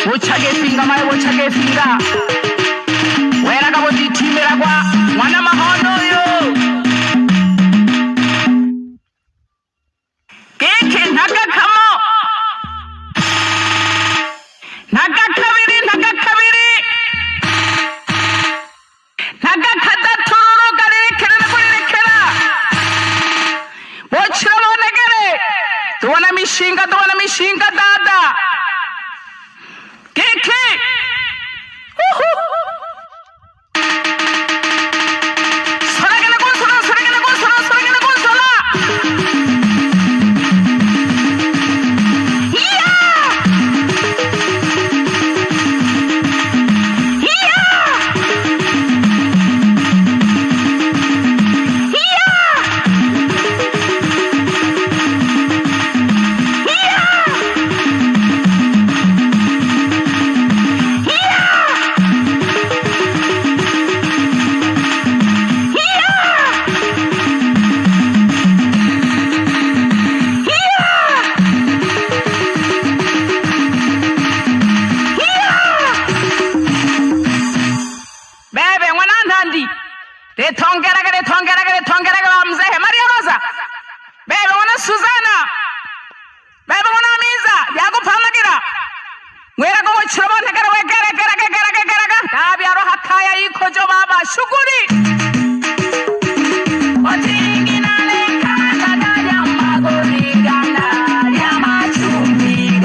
Uchage finga mai uchage finga. Wera kabo titimera kwa mwana mahono yo. Keke naga kamo. Naga kabiri naga kabiri. Naga kada tororo kare kera kore kera. Bochiro negere. Tuwana mishinga dada. Keke. Thongera mzee Maria Rosa. Bebe wana Suzana. Bebe wana Miza. Yago Pamagira. Wera go chirabon kare